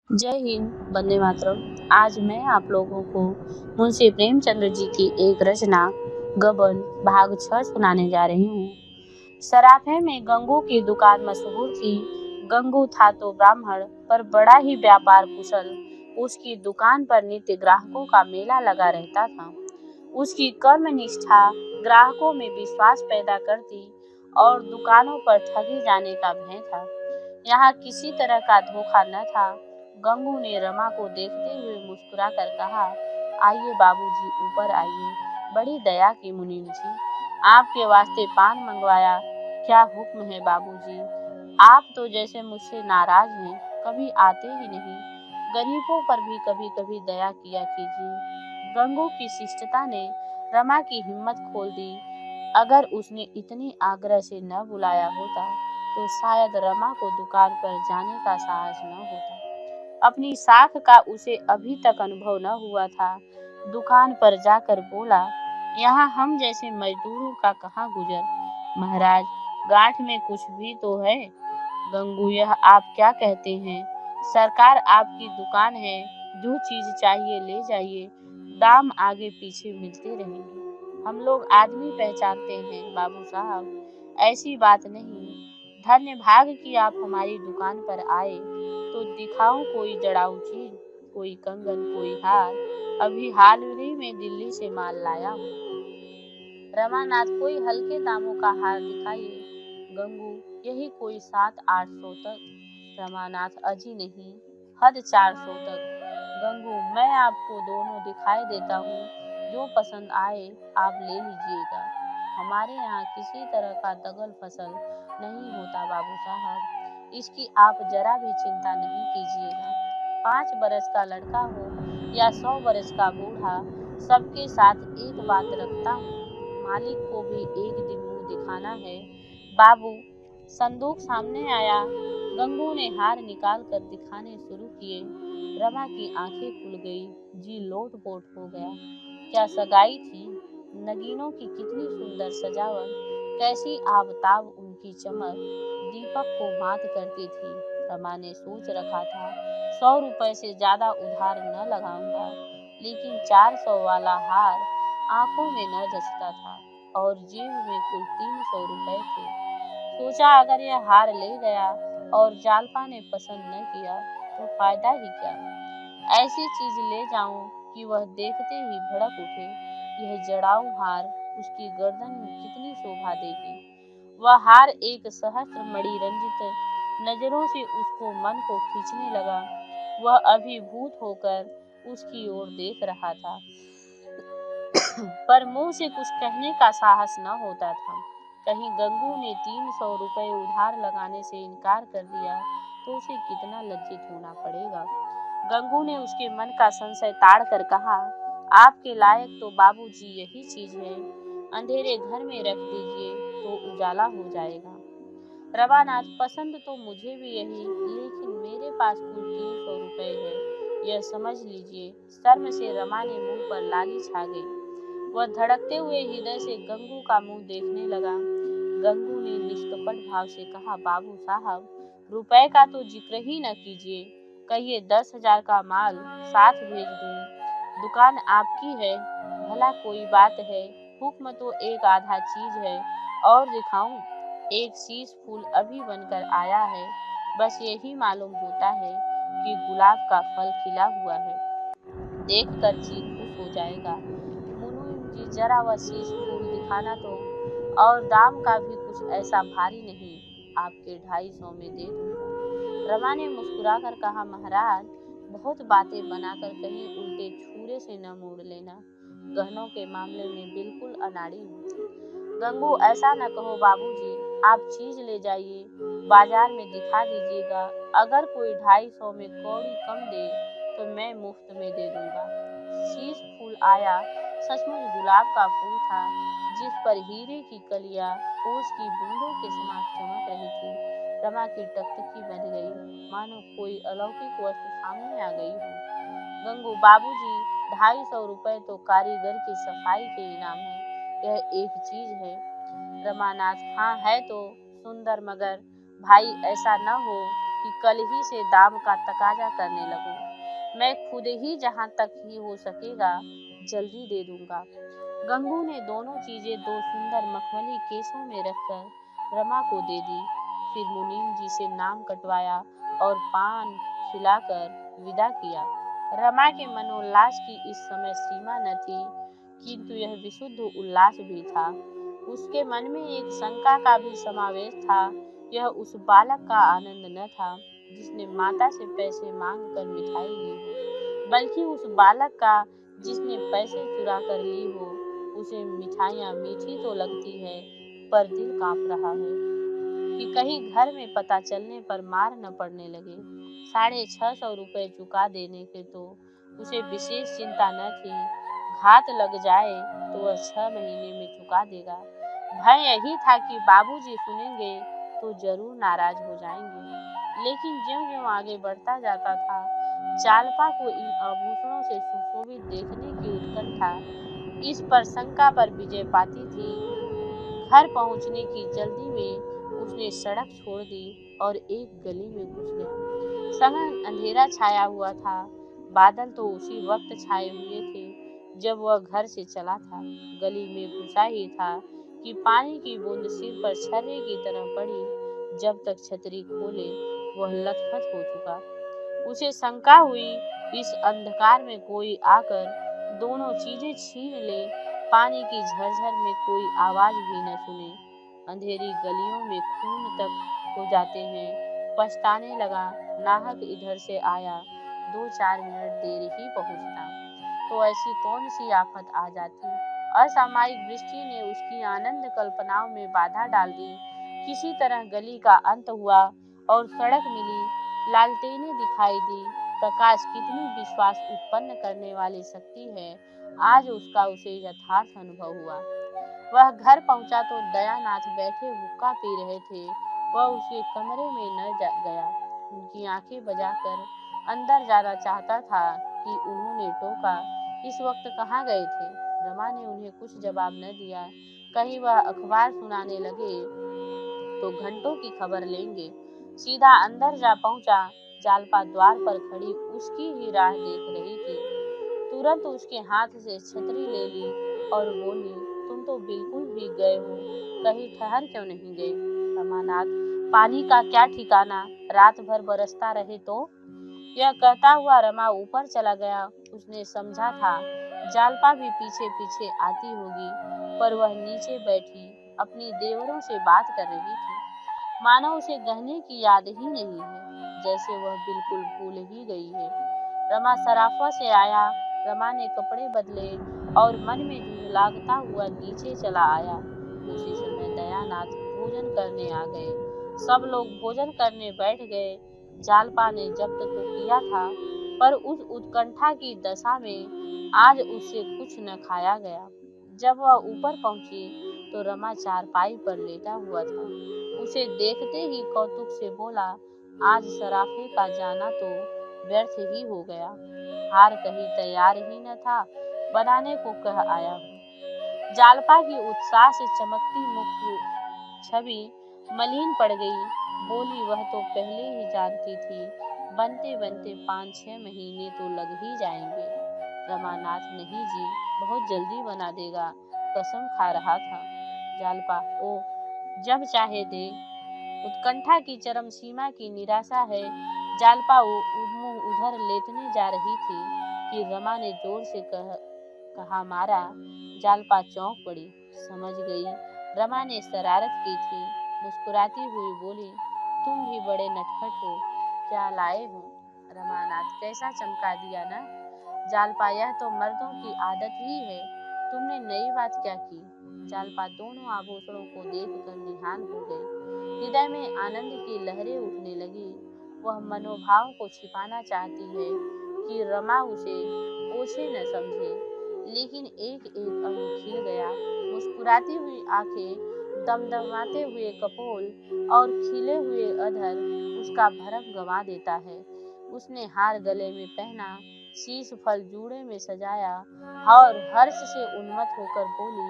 जय हिंद, वंदे मातरम। आज मैं आप लोगों को मुंशी प्रेमचंद्र जी की एक रचना गबन भाग 6 सुनाने जा रही हूँ। सराफे में गंगू की दुकान मशहूर थी। गंगू था तो ब्राह्मण, पर बड़ा ही व्यापार कुशल। उसकी दुकान पर नित्य ग्राहकों का मेला लगा रहता था। उसकी कर्म निष्ठा ग्राहकों में विश्वास पैदा करती और दुकानों पर ठगी जाने का भय था। यहाँ किसी तरह का धोखा न था। गंगू ने रमा को देखते हुए मुस्कुरा कर कहा, आइए बाबूजी, ऊपर आइए। बड़ी दया की मुनीम जी, आपके वास्ते पान मंगवाया। क्या हुक्म है बाबूजी? आप तो जैसे मुझसे नाराज हैं, कभी आते ही नहीं। गरीबों पर भी कभी कभी दया किया कीजिए। गंगू की शिष्टता ने रमा की हिम्मत खोल दी। अगर उसने इतनी आग्रह से न बुलाया होता तो शायद रमा को दुकान पर जाने का साहस न होता। अपनी साख का उसे अभी तक अनुभव न हुआ था। दुकान पर जाकर बोला, यहाँ हम जैसे मजदूरों का कहाँ गुजर। महाराज, गांठ में कुछ भी तो है। गंगू, यह आप क्या कहते हैं? सरकार आपकी दुकान है, जो चीज चाहिए ले जाइए, दाम आगे पीछे मिलते रहेंगे। हम लोग आदमी पहचानते हैं बाबू साहब, ऐसी बात नहीं। धन्य भाग कि आप हमारी दुकान पर आए, तो दिखाऊं कोई जड़ाऊ चीज, कोई कंगन, कोई हार। अभी हाल ही में दिल्ली से माल लाया हूँ। रमानाथ, कोई हल्के दामों का हार दिखाइए। गंगू, यही कोई 700-800 तक। रमानाथ, अजी नहीं, हद 400 तक। गंगू, मैं आपको दोनों दिखाई देता हूँ, जो पसंद आए आप ले लीजिएगा। हमारे यहाँ किसी तरह का दगल फसल नहीं होता बाबू साहब, इसकी आप जरा भी चिंता नहीं कीजिएगा। 5 बरस का लड़का हो या 100 बरस का बूढ़ा, सबके साथ एक बात रखता हूँ, मालिक को भी एक दिन मुंह दिखाना है। बाबू, संदूक सामने आया। गंगू ने हार निकाल कर दिखाने शुरू किए। रमा की आंखें खुल गई, जी लोट-पोट हो गया। क्या सगाई थी? नगीनों की कितनी सुंदर सजावट, कैसी आबताब उनकी चमक, दीपक को मात करती थी। रमा ने सोच रखा था, 100 रुपए से ज्यादा उधार न लगाऊंगा, लेकिन 400 वाला हार आंखों में न जचता था और जेब में कुल 300 रुपए थे। सोचा, अगर यह हार ले गया और जालपा ने पसंद न किया तो फायदा ही क्या। ऐसी चीज ले जाऊं कि वह देखते ही भड़क उठे। यह जड़ाऊ हार उसकी गर्दन में कितनी शोभा देगी। वह हार एक सहस्त्र मणि रंजित नजरों से उसको मन को खींचने लगा। वह अभिभूत होकर उसकी ओर देख रहा था, पर मुंह से कुछ कहने का साहस न होता था। कहीं गंगू ने 300 रुपए उधार लगाने से इनकार कर दिया तो उसे कितना लज्जित होना पड़ेगा। गंगू ने उसके मन का संशय ताड़ कर कहा, आपके लायक तो बाबूजी यही चीज है, अंधेरे घर में रख दीजिए तो उजाला हो जाएगा। रवानाथ, पसंद तो मुझे भी यही, लेकिन मेरे पास कुल 300 रुपए है, यह समझ लीजिए। शर्म से रमा ने मुंह पर लाली छा गई। वह धड़कते हुए हृदय से गंगू का मुंह देखने लगा। गंगू ने निष्कपट भाव से कहा, बाबू साहब, रुपए का तो जिक्र ही न कीजिए। कहिए 10,000 का माल साथ भेज दूं। दुकान आपकी है, भला कोई बात है। हुक्म तो एक आधा चीज है, और दिखाऊं? एक शीश फूल अभी बनकर आया है, बस यही मालूम होता है कि गुलाब का फल खिला हुआ है। देखकर जी खुश हो जाएगा। मुनीम जी, जरा वह शीश फूल दिखाना तो, और दाम का भी कुछ ऐसा भारी नहीं, आपके 250 में दे दूंगा। रमा ने मुस्कुरा कर कहा, महाराज, बहुत बातें बनाकर कहीं उल्टे छुरे से न मोड़ लेना। गहनों के मामले में बिल्कुल अनाड़ी हूँ। गंगू, ऐसा न कहो बाबूजी, आप चीज ले जाइए, बाजार में दिखा दीजिएगा। अगर कोई 250 में कौड़ी कम दे तो मैं मुफ्त में दे दूंगा। शीश फूल आया। सचमुच गुलाब का फूल था, जिस पर हीरे की कलियां ओस की बूंदों के समान चमक रही थी। रमा की टकटकी बन गई, मानो कोई अलौकिक वस्तु सामने आ गई हो। गंगू, बाबूजी, 250 रुपए तो कारीगर की सफाई के इनाम है, यह एक चीज है। रमानाथ, हाँ है तो सुंदर, मगर भाई ऐसा न हो कि कल ही से दाम का तकाजा करने लगूं। मैं खुद ही जहां तक ही हो सकेगा जल्दी दे दूंगा। गंगू ने दोनों चीजें 2 सुंदर मखमली केसों में रखकर रमा को दे दी। फिर मुनीम जी से नाम कटवाया और पान खिलाकर विदा किया। रमा के मनोल्लास की इस समय सीमा न थी, किंतु यह विशुद्ध उल्लास भी था। उसके मन में एक शंका का भी समावेश था। यह उस बालक का आनंद न था जिसने माता से पैसे मांग कर मिठाई ली हो, बल्कि उस बालक का जिसने पैसे चुरा कर ली हो। उसे मिठाइयाँ मीठी तो लगती है, पर दिल कांप रहा है कि कहीं घर में पता चलने पर मार न पड़ने लगे। 650 रुपये चुका देने के तो उसे विशेष चिंता न थी। घात लग जाए तो वह 6 महीने में चुका देगा। भय यही था कि बाबूजी सुनेंगे तो जरूर नाराज हो जाएंगे। लेकिन ज्यों-ज्यों आगे बढ़ता जाता था, जालपा को इन आभूषणों से सुशोभित देखने की उत्कंठा इस पर शंका पर विजय पाती थी। घर पहुंचने की जल्दी में उसने सड़क छोड़ दी और एक गली में घुस गया। सघन अंधेरा छाया हुआ था। बादल तो उसी वक्त छाए हुए थे जब वह घर से चला था। गली में घुसा ही था कि पानी की बूंद सिर पर छर्रे की तरह पड़ी। जब तक छतरी खोले वह लथपथ हो चुका। उसे शंका हुई इस अंधकार में कोई आकर दोनों चीजें छीन ले, पानी की झरझर में कोई आवाज भी न सुने। अंधेरी गलियों में खून तक हो जाते हैं। पछताने लगा, नाहक इधर से आया, 2-4 मिनट देर ही पहुंचता तो ऐसी कौन सी आफत आ जाती। असामयिक वृष्टि ने उसकी आनंद कल्पनाओं में बाधा डाल दी। किसी तरह गली का अंत हुआ और सड़क मिली। लालटेनें दिखाई दी। प्रकाश कितनी विश्वास उत्पन्न करने वाली शक्ति है, आज उसका उसे यथार्थ अनुभव हुआ। वह घर पहुंचा तो दयानाथ बैठे हुक्का पी रहे थे। वह उसके कमरे में न गया। उनकी आंखें बजाकर अंदर जाना चाहता था कि उन्होंने टोका, इस वक्त कहाँ गए थे। रमा ने उन्हें कुछ जवाब न दिया। कहीं वह अखबार सुनाने लगे तो घंटों की खबर लेंगे। सीधा अंदर जा पहुंचा। जालपा द्वार पर खड़ी उसकी ही राह देख रही थी। तुरंत उसके हाथ से छतरी ले ली और बोली, तुम तो बिल्कुल भीग गए हो, कहीं ठहर क्यों नहीं गए। रमानाथ, पानी का क्या ठिकाना, रात भर बरसता रहे तो। यह कहता हुआ रमा ऊपर चला गया। उसने समझा था जालपा भी पीछे पीछे आती होगी, पर वह नीचे बैठी अपनी देवरों से बात कर रही थी। मानो उसे कहने की याद ही नहीं है, जैसे वह बिल्कुल भूल ही गई है। रमा सराफा से आया। रमा ने कपड़े बदले और मन में झुंझलाता हुआ नीचे चला आया। उसी समय दयानाथ भोजन करने आ गए। सब लोग भोजन करने बैठ गए। जालपा ने जब्त तो किया था, पर उस उत्कंठा की दशा में आज उससे कुछ न खाया गया। जब वह ऊपर पहुंची तो रमा चारपाई पर लेटा हुआ था। उसे देखते ही कौतुक से बोला, आज सराफे का जाना तो व्यर्थ ही हो गया। हार कहीं तैयार ही न था, बनाने को कह आया हूँ। जालपा की उत्साह से चमकती मुख छवि मलिन पड़ गई। बोली, वह तो पहले ही जानती थी, बनते बनते 5-6 महीने तो लग ही जाएंगे। रमानाथ, नहीं जी, बहुत जल्दी बना देगा, कसम खा रहा था। जालपा, ओ जब चाहे दे। उत्कंठा की चरम सीमा की निराशा है। जालपा मुंह उधर लेटने जा रही थी कि रमा ने जोर से कहा मारा। जालपा चौंक पड़ी, समझ गई रमा ने शरारत की थी। मुस्कुराती हुई बोली, तुम भी बड़े नटखट हो, क्या लाए हो। रमानाथ, कैसा चमका दिया ना। जालपा, यह तो मर्दों की आदत ही है, तुमने नई बात क्या की। जालपा दोनों आभूषणों को देखकर निहाल हो गई। हृदय में आनंद की लहरें उठने लगी। वह मनोभाव को छिपाना चाहती है कि रमा उसे ओछे न समझे, लेकिन एक एक अंग खिल गया। मुस्कुराती हुई आंखें, दमदमाते हुए कपोल और खिले हुए अधर उसका भरम गंवा देता है। उसने हार गले में पहना, शीश फल जूड़े में सजाया और हर्ष से उन्मत्त होकर बोली,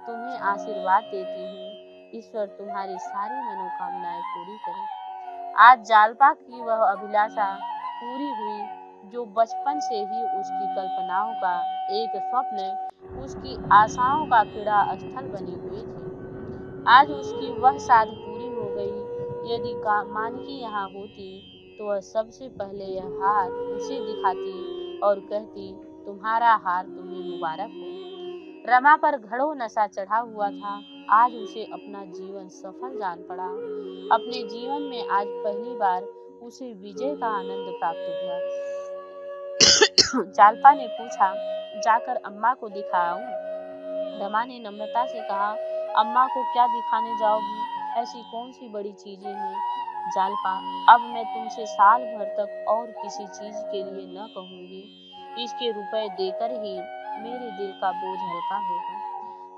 तुम्हें आशीर्वाद देती हूँ, ईश्वर तुम्हारी सारी मनोकामनाएं पूरी करे। आज जालपा की वह अभिलाषा पूरी हुई जो बचपन से ही उसकी कल्पनाओं का एक स्वप्न, उसकी आशाओं का क्रीड़ा स्थल बनी हुई थी। आज उसकी वह साध पूरी हो गई। यदि मानकी यहाँ होती तो वह सबसे पहले यह हार उसे दिखाती और कहती, तुम्हारा हार तुम्हें मुबारक हो। रमा पर घड़ों नशा चढ़ा हुआ था। आज उसे अपना जीवन सफल जान पड़ा। अपने जीवन में आज पहली बार उसे विजय का आनंद प्राप्त हुआ। जालपा ने पूछा, जाकर अम्मा को दिखाऊं? रमा ने नम्रता से कहा, अम्मा को क्या दिखाने जाओगी? ऐसी कौन सी बड़ी चीजें हैं? जालपा, अब मैं तुमसे साल भर तक और किसी चीज के लिए न कहूंगी। इसके रुपए देकर ही मेरे दिल का बोझ हल्का होगा।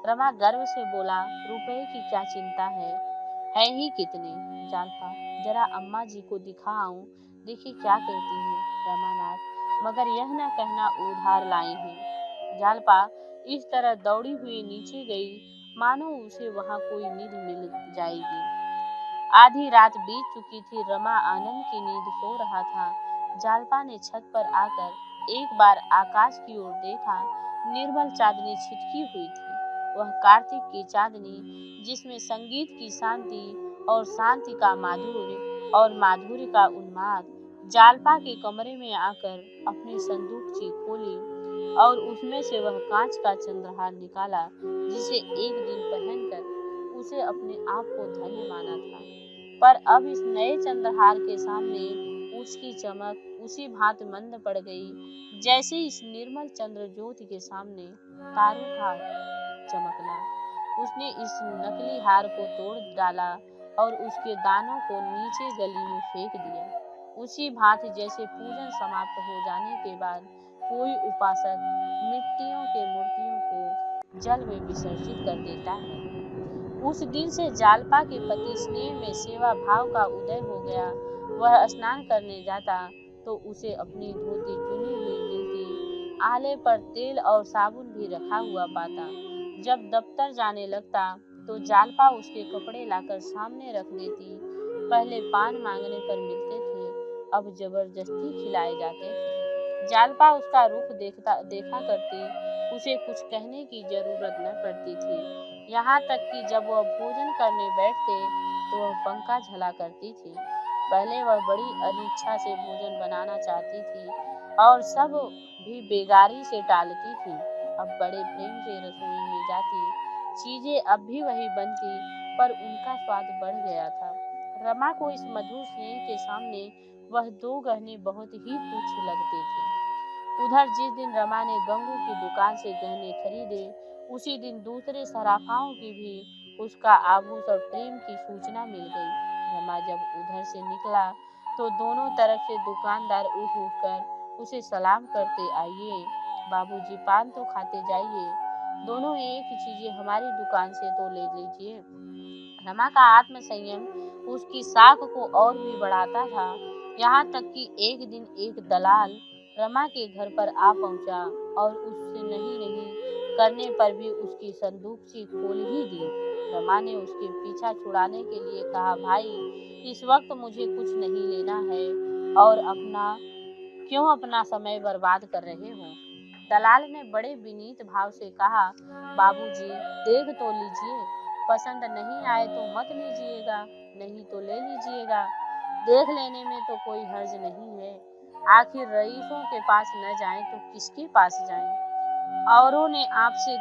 रमा गर्व से बोला, रुपए की क्या चिंता है ही कितने? जालपा, जरा अम्मा जी को दिखाऊं, देखिए क्या कहती हैं। रमानाथ, मगर यह न कहना उधार लाई हैं। जालपा इस तरह दौड़ी हुई नीचे गई मानो उसे वहां कोई नींद मिल जाएगी। आधी रात बीत चुकी थी। रमा आनंद की नींद सो रहा था। जालपा ने छत पर आकर एक बार आकाश की ओर देखा। निर्मल चांदनी छिटकी हुई थी। वह कार्तिक की चांदनी जिसमें संगीत की शांति और शांति का माधुर्य और माधुर्य का उन्माद। जालपा के कमरे में आकर अपनी संदूकची खोली और उसमें से वह कांच का चंद्रहार निकाला जिसे एक दिन पहनकर उसे अपने आप को धन्य माना था। पर अब इस नए चंद्रहार के सामने उसकी चमक उसी भांति मंद पड़ गई जैसे इस निर्मल चंद्र ज्योति के सामने तारों का चमकना। उसने इस नकली हार को तोड़ डाला और उसके दानों को नीचे गली में फेंक दिया। उसी भांति जैसे पूजन समाप्त हो जाने के बाद कोई उपासक मिट्टियों के मूर्तियों को जल में विसर्जित कर देता है। उस दिन से जालपा के पति स्नेह में सेवा भाव का उदय हो गया। वह स्नान करने जाता तो उसे अपनी धोती चुनी हुई मिलती। आले पर तेल और साबुन भी रखा हुआ पाता। जब दफ्तर जाने लगता तो जालपा उसके कपड़े लाकर सामने रख देती। पहले पान मांगने पर मिलते थे, अब जबरदस्ती खिलाए जाते थे। जालपा उसका रुख देखा करती। उसे कुछ कहने की जरूरत न पड़ती थी। यहाँ तक कि जब वह भोजन करने बैठते तो वह पंखा झला करती थी। पहले वह बड़ी अनिच्छा से भोजन बनाना चाहती थी और सब भी बेगारी से टालती थी। अब बड़े प्रेम से रसोई में जाती। चीजें अब भी वही बनती पर उनका स्वाद बढ़ गया था। रमा को इस मधुर स्नेह के सामने वह दो गहने बहुत ही तुच्छ लगते थे। उधर जिस दिन रमा ने गंगू की दुकान से गहने खरीदे उसी दिन दूसरे सराफाओं की भी उसका आभूष और प्रेम की सूचना मिल गई। रमा जब उधर से निकला तो दोनों तरफ से दुकानदार उठ कर उसे सलाम करते, आइए बाबूजी, पान तो खाते जाइए, दोनों एक ही चीजें हमारी दुकान से तो ले लीजिए। रमा का आत्म संयम उसकी साख को और भी बढ़ाता था। यहाँ तक कि एक दिन एक दलाल रमा के घर पर आ पहुंचा और उससे नहीं करने पर भी उसकी संदूकची खोल ही दी। रमा ने उसके पीछा छुड़ाने के लिए कहा, भाई इस वक्त मुझे कुछ नहीं लेना है और क्यों अपना समय बर्बाद कर रहे हो? दलाल ने बड़े विनीत भाव से कहा, बाबूजी देख तो लीजिए, पसंद नहीं आए तो मत लीजिएगा, नहीं तो ले लीजिएगा। देख लेने में तो कोई हर्ज नहीं है। आखिर रईसों के पास न जाएं तो किसके पास जाएं? औरों ने आपसे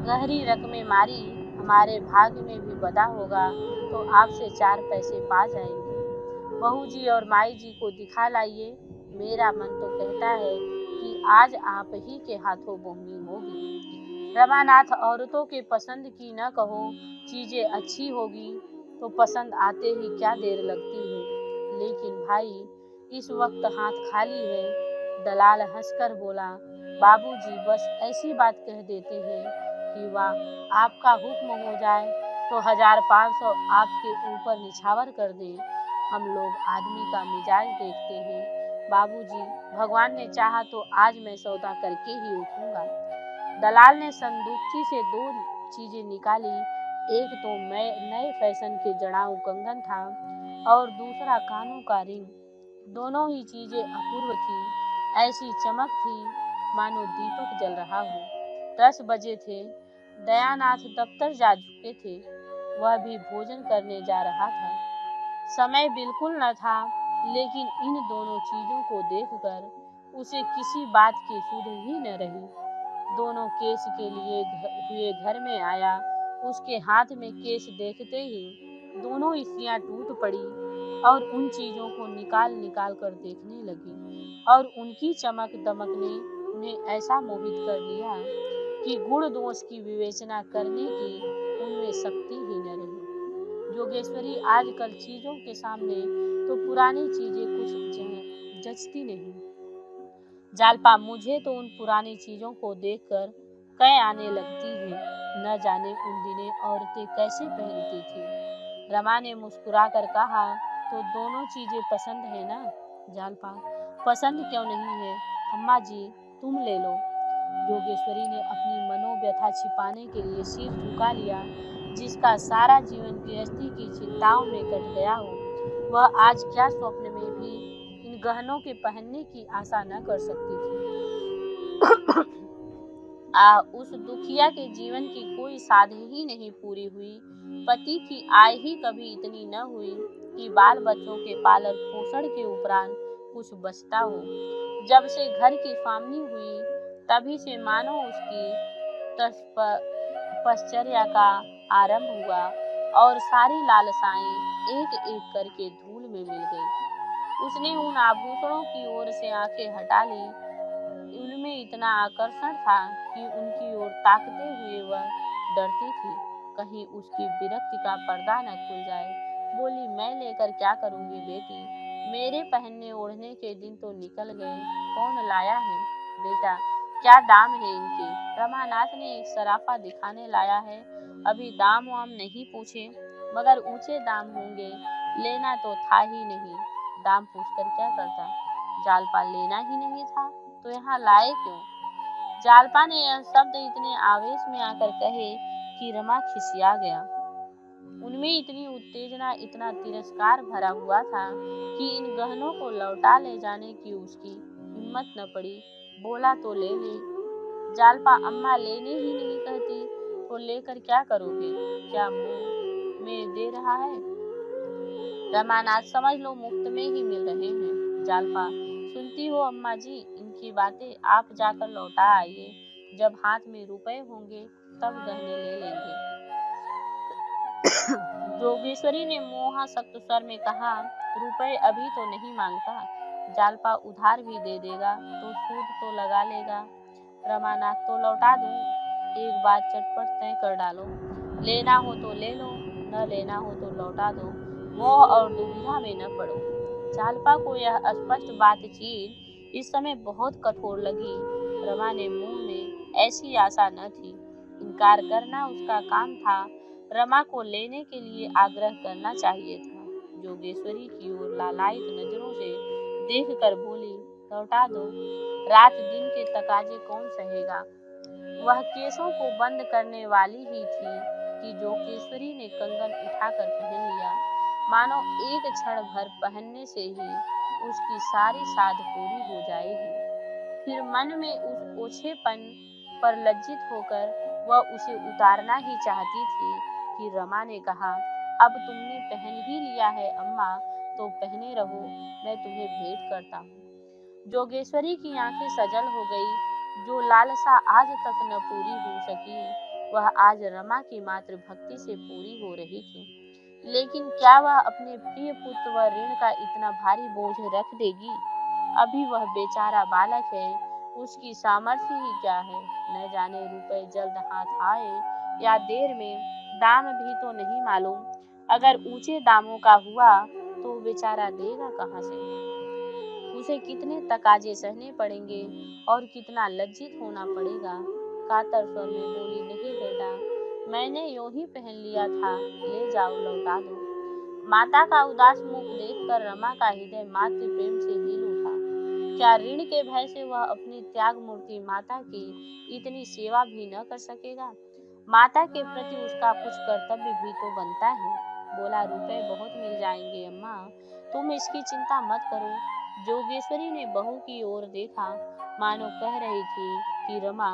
गहरी रकमें मारी, हमारे भाग्य में भी बदा होगा तो आपसे 4 पैसे पा जाएंगे। बहू जी और माई जी को दिखा लाइए। मेरा मन तो कहता है कि आज आप ही के हाथों बोहनी होगी। रमानाथ, औरतों के पसंद की न कहो, चीजें अच्छी होगी तो पसंद आते ही क्या देर लगती है। लेकिन भाई इस वक्त हाथ खाली है। दलाल हंसकर बोला, बाबूजी बस ऐसी बात कह देते हैं कि वाह आपका हुक्म हो जाए तो 1500 आपके ऊपर निछावर कर दें। हम लोग आदमी का मिजाज देखते हैं। बाबूजी भगवान ने चाहा तो आज मैं सौदा करके ही उठूंगा। दलाल ने संदूकची से 2 चीजें निकाली। एक तो नए फैशन के जड़ाऊ कंगन था और दूसरा कानों का रिंग। दोनों ही चीजें अपूर्व थी, ऐसी चमक थी मानो दीपक जल रहा हो। 10 बजे थे। दयानाथ दफ्तर जा चुके थे। वह भी भोजन करने जा रहा था। समय बिल्कुल न था, लेकिन इन दोनों चीजों को देखकर उसे किसी बात की सुध ही न रही। दोनों केस के लिए हुए घर में आया। उसके हाथ में केस देखते ही दोनों स्त्रियां टूट पड़ी और उन चीजों को निकाल निकाल कर देखने लगी, और उनकी चमक दमक ने उन्हें ऐसा मोहित कर लिया कि गुण दोष की विवेचना करने की उनमें शक्ति ही न रही। जोगेश्वरी आजकल चीजों के सामने तो पुरानी चीजें कुछ जचती नहीं। जालपा, मुझे तो उन पुरानी चीजों को देखकर कै आने लगती है। न जाने उन दिने औरतें कैसे पहनती थी। रमा ने मुस्कुराकर कहा, तो दोनों चीजें पसंद है ना? जालपा, पसंद क्यों नहीं है अम्मा जी, तुम ले लो। जोगेश्वरी ने अपनी मनोव्यथा छिपाने के लिए सिर झुका लिया। जिसका सारा जीवन गृहस्थी की चिंताओं में कट गया हो, वह आज क्या स्वप्न में भी इन गहनों के पहनने की आशा न कर सकती थी। उस दुखिया के जीवन की कोई साध ही नहीं पूरी हुई। पति की आय ही कभी इतनी न हुई कि बाल बच्चों के पालन पोषण के उपरांत कुछ बचता हो। जब से घर की फामनी हुई, तभी से मानो उसकी तपश्चर्या का आरंभ हुआ और सारी लालसाएं एक एक करके धूल में मिल गई। उसने उन आभूषणों की ओर से आंखें हटा ली। उनमें इतना आकर्षण था कि उनकी ओर ताकते हुए वह डरती थी, कहीं उसकी विरक्ति का पर्दा न खुल जाए। बोली, मैं लेकर क्या करूंगी बेटी? मेरे पहनने ओढ़ने के दिन तो निकल गए, कौन लाया है? बेटा, क्या दाम है इनके? रमानाथ ने एक सराफा दिखाने लाया है। अभी दाम वाम नहीं पूछे, मगर ऊंचे दाम होंगे। लेना तो था ही नहीं, दाम पूछकर क्या करता? जालपा, लेना ही नहीं था तो यहाँ लाए क्यों? जालपा ने यह शब्द इतने आवेश में आकर कहे कि रमा खिसिया गया। उनमें इतनी उत्तेजना, इतना तिरस्कार भरा हुआ था कि इन गहनों को लौटा ले जाने की उसकी हिम्मत न पड़ी। बोला, तो ले ले। जालपा, अम्मा लेने ही नहीं कहती तो लेकर क्या करोगे? क्या मुंह में दे रहा है? रमानाथ, समझ लो मुफ्त में ही मिल रहे हैं। जालपा, सुनती हो अम्मा जी इनकी बातें? आप जाकर लौटा आइए, जब हाथ में रुपए होंगे तब गहने ले लेंगे। जोगेश्वरी ने मोहासक्त स्वर में कहा, रुपए अभी तो नहीं मांगता। जालपा, उधार भी दे देगा तो सूद तो लगा लेगा। रमानाथ, तो लौटा दूं? एक बात चटपट तय कर डालो, लेना हो तो ले लो, न लेना हो तो लौटा दो। मोह और दुविधा में न पड़ो। जालपा को यह स्पष्ट बातचीत इस समय बहुत कठोर लगी। रमा ने मुंह में ऐसी आशा न थी। इनकार करना उसका काम था, रमा को लेने के लिए आग्रह करना चाहिए था। जोगेश्वरी की ओर लालायित नजरों से देखकर बोली, लौटा दो। रात दिन के तकाजे कौन सहेगा? वह केसों को बंद करने वाली ही थी कि जोगेश्वरी ने कंगन उठाकर पहन लिया। मानो एक क्षण भर पहनने से ही उसकी सारी साध पूरी हो जाएगी। फिर मन में उस ओछेपन पर लज्जित होकर वह उसे उतारना ही चाहती थी कि रमा ने कहा, अब तुमने पहन ही लिया है अम्मा, तो पहने रहो, मैं तुम्हें भेंट करता हूँ। जोगेश्वरी की आंखें सजल हो गई। जो लालसा आज तक न पूरी हो सकी, वह आज रमा की मातृ भक्ति से पूरी हो रही थी। लेकिन क्या वह अपने प्रिय पुत्र व ऋण का इतना भारी बोझ रख देगी? अभी वह बेचारा बालक है, उसकी सामर्थ्य ही क्या है? न जाने रुपए जल्द हाथ आए या देर में, दाम भी तो नहीं मालूम। अगर ऊंचे दामों का हुआ तो बेचारा देगा कहाँ से? उसे कितने तकाजे सहने पड़ेंगे और कितना लज्जित होना पड़ेगा। कातर स्वर में बोली, नहीं बेटा, मैंने यूं ही पहन लिया था, ले जाओ, लौटा दो। माता का उदास मुख देखकर रमा का हृदय मातृ प्रेम से हिल उठा। क्या ऋण के भय से वह अपनी त्याग मूर्ति माता की इतनी सेवा भी न कर सकेगा? माता के प्रति उसका कुछ कर्तव्य भी तो बनता है। बोला, रुपए बहुत मिल जाएंगे अम्मा, तुम इसकी चिंता मत करो। जोगेश्वरी ने बहू की ओर देखा, मानो कह रही थी कि रमा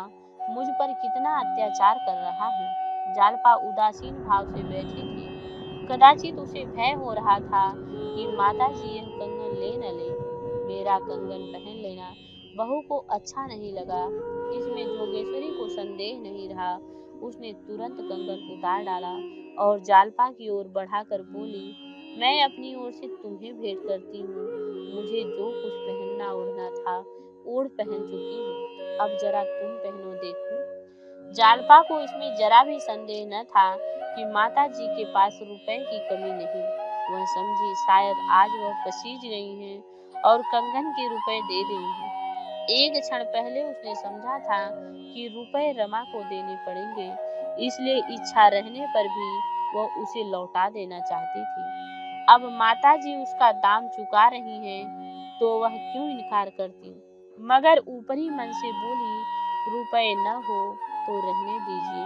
मुझ पर कितना अत्याचार कर रहा है। जालपा उदासीन भाव से बैठी थी। कदाचित उसे भय हो रहा था कि माता जी यह कंगन ले न ले। मेरा कंगन पहन लेना बहू को अच्छा नहीं लगा। इसमें जोगेश्वरी को संदेह नहीं रहा। उसने तुरंत कंगन उतार डाला और जालपा की ओर बढ़ाकर बोली, मैं अपनी ओर से तुम्हें भेंट करती हूँ। मुझे जो कुछ पहनना ओढ़ना था ओढ़ पहन चुकी हूँ, अब जरा तुम पहनो देखूं। जालपा को इसमें जरा भी संदेह न था कि माता जी के पास रुपए की कमी नहीं। वह समझी शायद आज वह पसीज गई हैं और कंगन के रुपए दे देंगी। एक क्षण पहले उसने समझा था कि रुपए रमा को देने पड़ेंगे, इसलिए इच्छा रहने पर भी वह उसे लौटा देना चाहती थी। अब माताजी उसका दाम चुका रही हैं, तो वह क्यों इनकार करती। मगर ऊपरी मन से बोली, रुपए न हो तो रहने दीजिए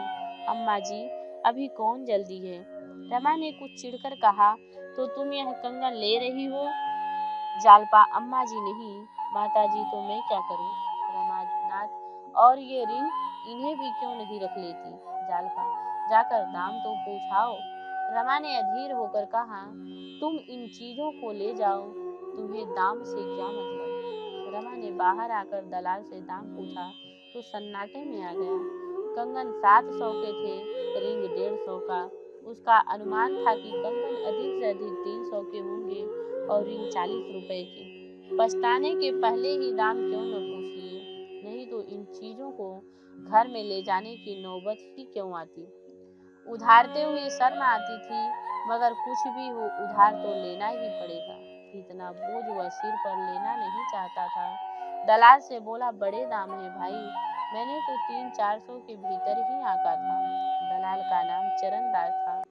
अम्मा जी, अभी कौन जल्दी है। रमा ने कुछ चिढ़कर कहा, तो तुम यह कंगन ले रही हो। जालपा, अम्मा जी नहीं, माता जी, तो मैं क्या करूं। रमानाथ, और ये रिंग, इन्हें भी क्यों नहीं रख लेती। जालपा, जाकर दाम तो पूछाओ। रमा ने अधीर होकर कहा, तुम इन चीजों को ले जाओ, तुम्हें दाम से क्या मतलब। रमा ने बाहर आकर दलाल से दाम पूछा तो सन्नाटे में आ गया। कंगन 700 के थे, रिंग 150 का। उसका अनुमान था कि कंगन अधिक से अधिक 300 के होंगे और रिंग 40 रुपए की। पछताने के पहले ही दाम क्यों न पूछ लिए, नहीं तो इन चीजों को घर में ले जाने की नौबत ही क्यों आती। उधारते हुए शर्म आती थी, मगर कुछ भी हो उधार तो लेना ही पड़ेगा। इतना बोझ वह सिर पर लेना नहीं चाहता था। दलाल से बोला, बड़े दाम है भाई, मैंने तो 300-400 के भीतर ही आका था। दलाल का नाम चरणदास था।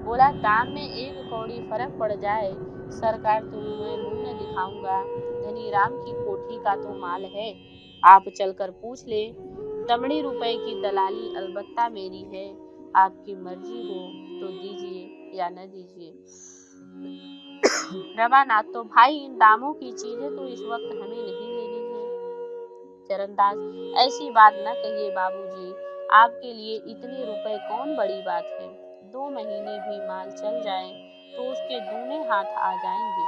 बोला, दाम में 1 कौड़ी फर्क पड़ जाए, सरकार तो मैं मुंह न दिखाऊंगा। धनीराम की कोठी का तो माल है, आप चलकर पूछ ले। दमड़ी रुपए की दलाली अलबत्ता मेरी है, आपकी मर्जी हो तो दीजिए या न दीजिए। रमानाथ, तो भाई इन दामों की चीजें तो इस वक्त हमें नहीं लेनी है। चरणदास, ऐसी बात न कहिए बाबूजी, आपके लिए इतने रुपए कौन बड़ी बात है। 2 महीने भी माल चल जाए तो उसके दूने हाथ आ जाएंगे।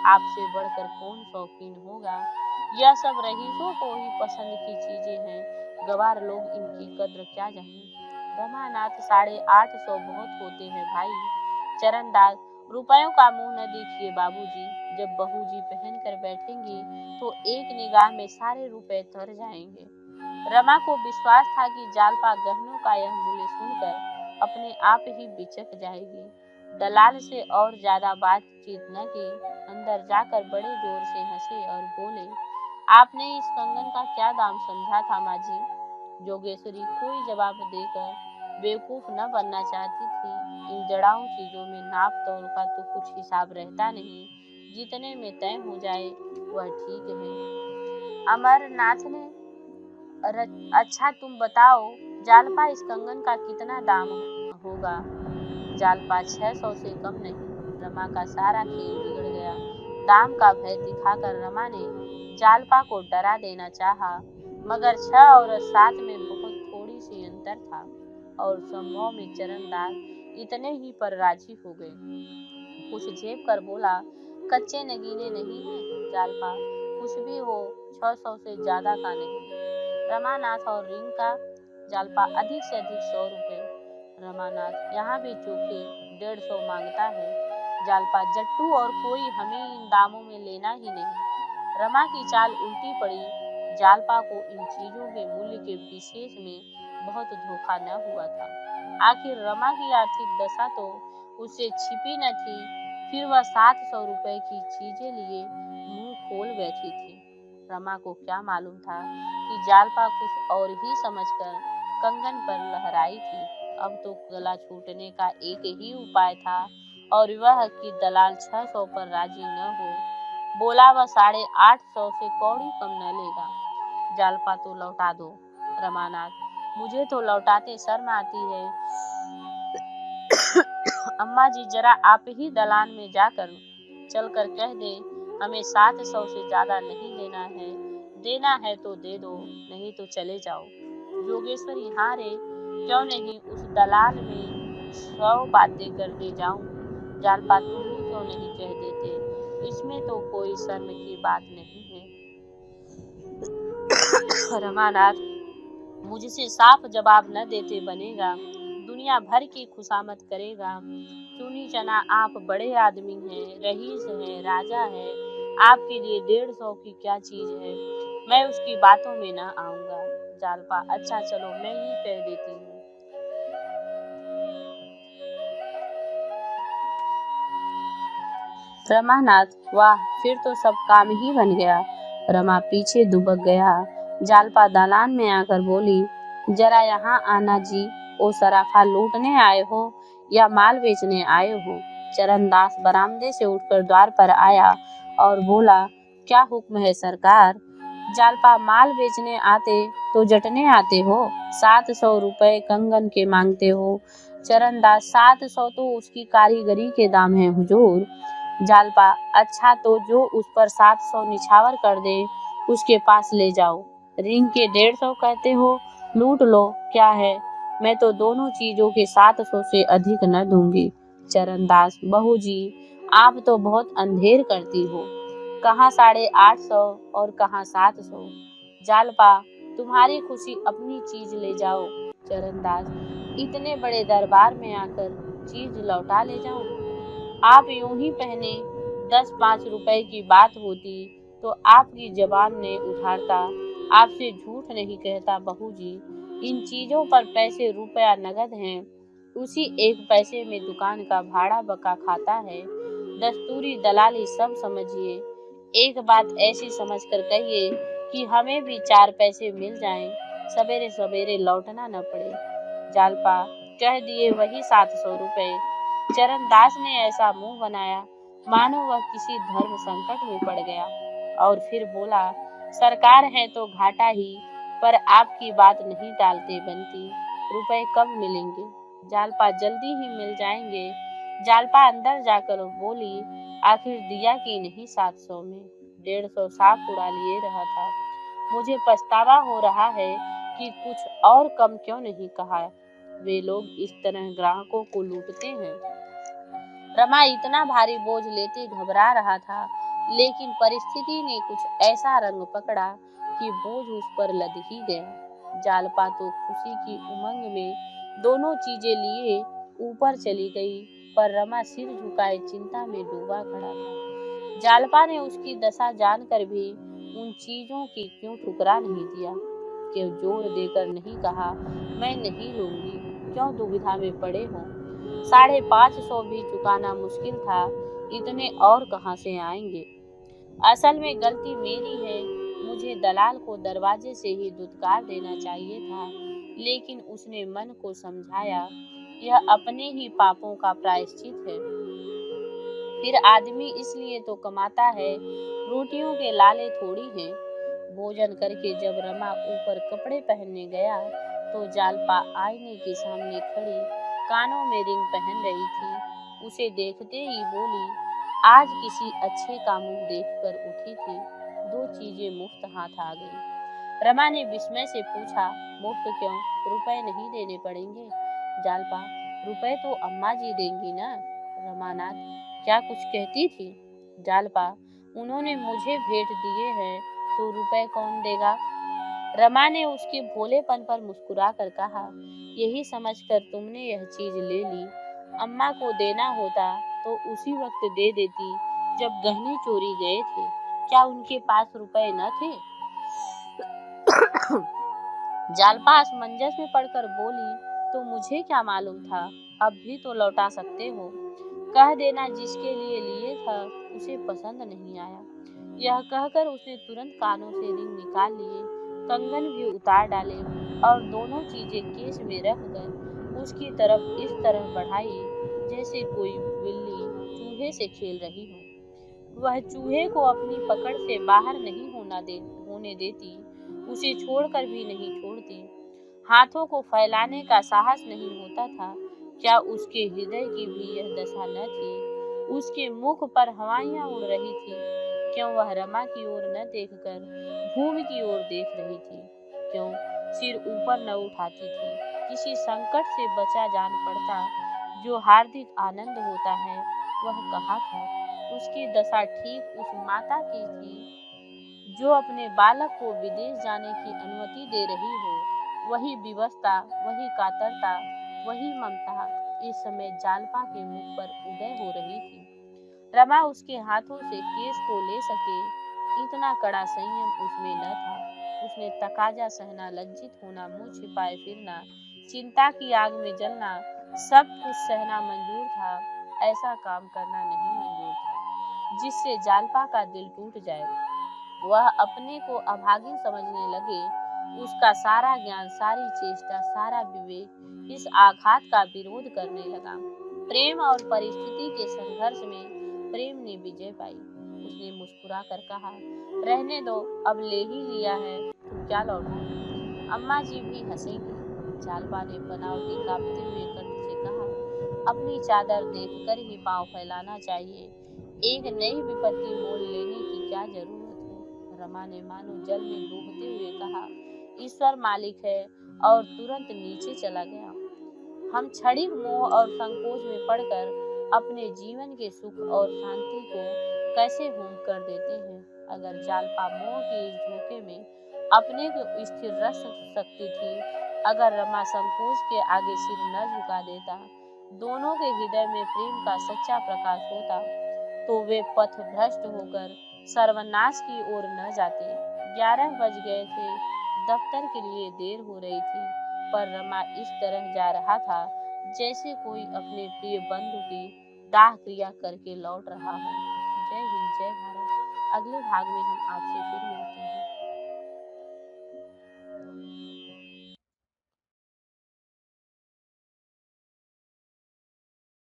आपसे बढ़कर कौन शौकीन होगा। यह सब रईसों को ही पसंद की चीजें हैं, गवार लोग इनकी कद्र क्या जाने। रमानाथ, 850 बहुत होते हैं भाई। चरणदास, रुपयों का मुंह न देखिए बाबूजी, जब बहू जी पहन कर बैठेंगी तो एक निगाह में सारे रुपए तर जाएंगे। रमा को विश्वास था कि जालपा गहनों का यह मूल्य सुनकर अपने आप ही बिचक जाएगी। दलाल से और ज्यादा बातचीत न की, अंदर जाकर बड़े जोर से हंसे और बोले, आपने इस कंगन का क्या दाम समझा था माँ जी। जोगेश्वरी कोई जवाब देकर बेवकूफ न बनना चाहती थी। इन जड़ाऊ चीजों में नाप तोल का तो कुछ हिसाब रहता नहीं, जितने में तय हो जाए वह ठीक है। अमरनाथ ने, अच्छा तुम बताओ जालपा, इस कंगन का कितना दाम होगा। जालपा, 600 से कम नहीं। रमा का सारा खेल बिगड़ गया। दाम का भय दिखाकर रमा ने जालपा को डरा देना चाहा, मगर 6 और 7 में बहुत थोड़ी सी अंतर था और संभव में चरणदास इतने ही पर राजी हो गए। कुछ झेप कर बोला, कच्चे नगीने नहीं है जालपा, कुछ भी हो 600 से ज्यादा का नहीं। रमानाथ, और रिंग का। जालपा, अधिक से अधिक 100 रुपए। रमानाथ, यहाँ भी चूके 150 मांगता है। जालपा, जट्टू और कोई हमें इन दामों में लेना ही नहीं। रमा की चाल उल्टी पड़ी। जालपा को इन चीजों के मूल्य के विशेष में बहुत धोखा न हुआ था। आखिर रमा की आर्थिक दशा तो उससे छिपी न थी, फिर वह 700 रुपए की चीजें लिए मुंह खोल बैठी थी। रमा को क्या मालूम था कि जालपा कुछ और ही समझकर कंगन पर लहराई थी। अब तो गला छूटने का एक ही उपाय था और वह कि दलाल 600 पर राजी न हो। बोला, वह 850 से कौड़ी कम न लेगा। जालपा, तो लौटा दो। रमानाथ, मुझे तो लौटाते शर्म आती है। अम्मा जी जरा आप ही दलान में जाकर चलकर कह दे हमें 700 से ज्यादा नहीं देना है तो दे दो, नहीं तो चले जाओ। योगेश्वरी हाँ रे, क्यों नहीं उस दलाल में 100 बातें कर दे जाऊं। जालपा तुम ही क्यों नहीं कह देते, इसमें तो कोई शर्म की बात नहीं है। रमानाथ मुझसे साफ जवाब न देते बनेगा, दुनिया भर की खुशामद करेगा। चुनी चना आप बड़े आदमी हैं, रईस हैं, राजा है, आपके लिए 150 की क्या चीज है। मैं उसकी बातों में न आऊंगा। जालपा अच्छा चलो मैं ही कह देती हूँ। रमानाथ वाह, फिर तो सब काम ही बन गया। रमा पीछे दुबक गया। जालपा दालान में आकर बोली, जरा यहाँ आना जी। ओ सराफा लूटने आए हो या माल बेचने आए हो। चरणदास बरामदे से उठकर द्वार पर आया और बोला, क्या हुक्म है सरकार। जालपा माल बेचने आते तो जटने आते हो, 700 रुपए कंगन के मांगते हो। चरणदास 700 तो उसकी कारीगरी के दाम है हुजूर। जालपा अच्छा तो जो उस पर 700 निछावर कर दे उसके पास ले जाओ। रिंग के 150 कहते हो, लूट लो क्या है, मैं तो दोनों चीजों के 700 से अधिक न दूंगी। चरणदास बहू जी आप तो बहुत अंधेर करती हो, कहाँ 850 और कहाँ 700। जालपा तुम्हारी खुशी अपनी चीज ले जाओ। चरणदास इतने बड़े दरबार में आकर चीज लौटा ले जाऊं। आप यूं ही पहने 10-5 रुपए की बात होती तो आपकी जबान ने उधारता, आपसे झूठ नहीं कहता बहू जी। इन चीजों पर पैसे रुपया नगद हैं, उसी 1 पैसे में दुकान का भाड़ा बका खाता है। दस्तूरी दलाली सब समझिए, एक बात ऐसी समझकर कहिए कि हमें भी 4 पैसे मिल जाएं, सवेरे सवेरे लौटना न पड़े। जालपा कह दिए वही 700 रुपए। चरणदास ने ऐसा मुंह बनाया मानो वह किसी धर्म संकट में पड़ गया और फिर बोला, सरकार है तो घाटा ही, पर आपकी बात नहीं टालते बनती। रुपए कब मिलेंगे। जालपा जल्दी ही मिल जाएंगे। जालपा अंदर जाकर बोली, आखिर दिया कि नहीं 700 में, 150 साफ उड़ा लिए रहा था। मुझे पछतावा हो रहा है कि कुछ और कम क्यों नहीं कहा। वे लोग इस तरह ग्राहकों को लूटते हैं। रमा इतना भारी बोझ लेते घबरा रहा था, लेकिन परिस्थिति ने कुछ ऐसा रंग पकड़ा कि बोझ उस पर लद ही गया। जालपा तो खुशी की उमंग में दोनों चीजें लिए ऊपर चली गई, पर रमा सिर झुकाए चिंता में डूबा खड़ा था। जालपा ने उसकी दशा जानकर भी उन चीजों की क्यों ठुकरा नहीं दिया, क्यों जोर देकर नहीं कहा मैं नहीं लूंगी, क्यों दुविधा में पड़े हो। 550 भी चुकाना मुश्किल था, इतने और कहां से आएंगे। असल में गलती मेरी है, मुझे दलाल को दरवाजे से ही दुत्कार देना चाहिए था, लेकिन उसने मन को समझाया यह अपने ही पापों का प्रायश्चित है। फिर आदमी इसलिए तो कमाता है, रोटियों के लाले थोड़ी हैं। भोजन करके जब रमा ऊपर कपड़े पहनने गया तो जालपा आईने के सामने खड़ी कानों में रिंग पहन रही थी। उसे देखते ही बोली, आज किसी अच्छे का मुंह देखकर उठी थी, 2 चीजें मुफ्त हाथ आ गई। रमा ने विस्मय से पूछा, मुफ्त क्यों, रुपए नहीं देने पड़ेंगे। जालपा रुपए तो अम्मा जी देंगी ना। रमानाथ क्या कुछ कहती थी। जालपा उन्होंने मुझे भेंट दिए हैं तो रुपए कौन देगा। रमा ने उसके भोलेपन पर मुस्कुरा कर कहा, यही समझकर तुमने यह चीज ले ली, अम्मा को देना होता तो उसी वक्त दे देती जब गहने चोरी गए थे, क्या उनके पास रुपए न थे। जालपा असमंजस में पड़कर बोली, तो मुझे क्या मालूम था, अब भी तो लौटा सकते हो, कह देना जिसके लिए लिए था उसे पसंद नहीं आया। यह कहकर उसने तुरंत कानों से रिंग निकाल लिए, कंगन भी उतार डाले और दोनों चीजें केस में रखकर उसकी तरफ इस तरह बढ़ाई जैसे कोई बिल्ली चूहे से खेल रही हो। वह चूहे को अपनी पकड़ से बाहर नहीं होने देती, उसे छोड़कर भी नहीं छोड़ती। हाथों को फैलाने का साहस नहीं होता था, क्या उसके हृदय की भी यह दशा न थी? उसके मुख पर हवाइयां उड़ रही थी। क्यों वह रमा की ओर न देखकर भूमि की ओर देख रही थी? क्यों सिर ऊपर न उठाती थी? किसी संकट से बचा जान पड़ता जो हार्दिक आनंद होता है, वह कहाँ था? उसकी दशा ठीक उस माता की थी जो अपने बालक को विदेश जाने की अनुमति दे रही हो। वही विवशता, वही कातरता, वही ममता इस समय जालपा के मुख पर उदय हो रही थी। रमा उसके हाथों से केस को ले सके, इतना कड़ा संयम उसमें न था। उसने तकाजा सहना, लज्जित होना, मुंह छिपाए फिरना, चिंता की आग में जलना, सब कुछ सहना मंजूर था। ऐसा काम करना नहीं मंजूर था जिससे जालपा का दिल टूट जाए, वह अपने को अभागी समझने लगे। उसका सारा ज्ञान, सारी चेष्टा, सारा विवेक इस आघात का विरोध करने लगा। प्रेम और परिस्थिति के संघर्ष में प्रेम ने विजय पाई। उसने मुस्कुरा कर कहा, रहने दो, अब ले ही लिया है तो क्या लौटाए। अम्मा जी भी हंसेंगी। जालपा ने बनावटी कांपते हुए कंठ से कहा, अपनी चादर देखकर ही पांव फैलाना चाहिए। एक नई विपत्ति मोल लेने की क्या जरूरत है? रमा ने मानो जल में डूबते हुए कहा, ईश्वर मालिक है, और तुरंत नीचे चला गया। हम क्षणिक मोह और संकोच में पड़कर अपने जीवन के सुख और शांति को कैसे होम कर देते हैं। अगर जालपा मोह के इस झोंके में अपने को स्थिर रख सकती थी, अगर रमा संकोच के आगे सिर न झुका देता, दोनों के हृदय में प्रेम का सच्चा प्रकाश होता, तो वे पथ भ्रष्ट होकर सर्वनाश की ओर न जाते। 11 बज गए थे, दफ्तर के लिए देर हो रही थी, पर रमा इस तरह जा रहा था जैसे कोई अपने प्रिय बंधु की दाह क्रिया करके लौट रहा हो। जय हिंद, जय भारत। अगले भाग में हम आपसे फिर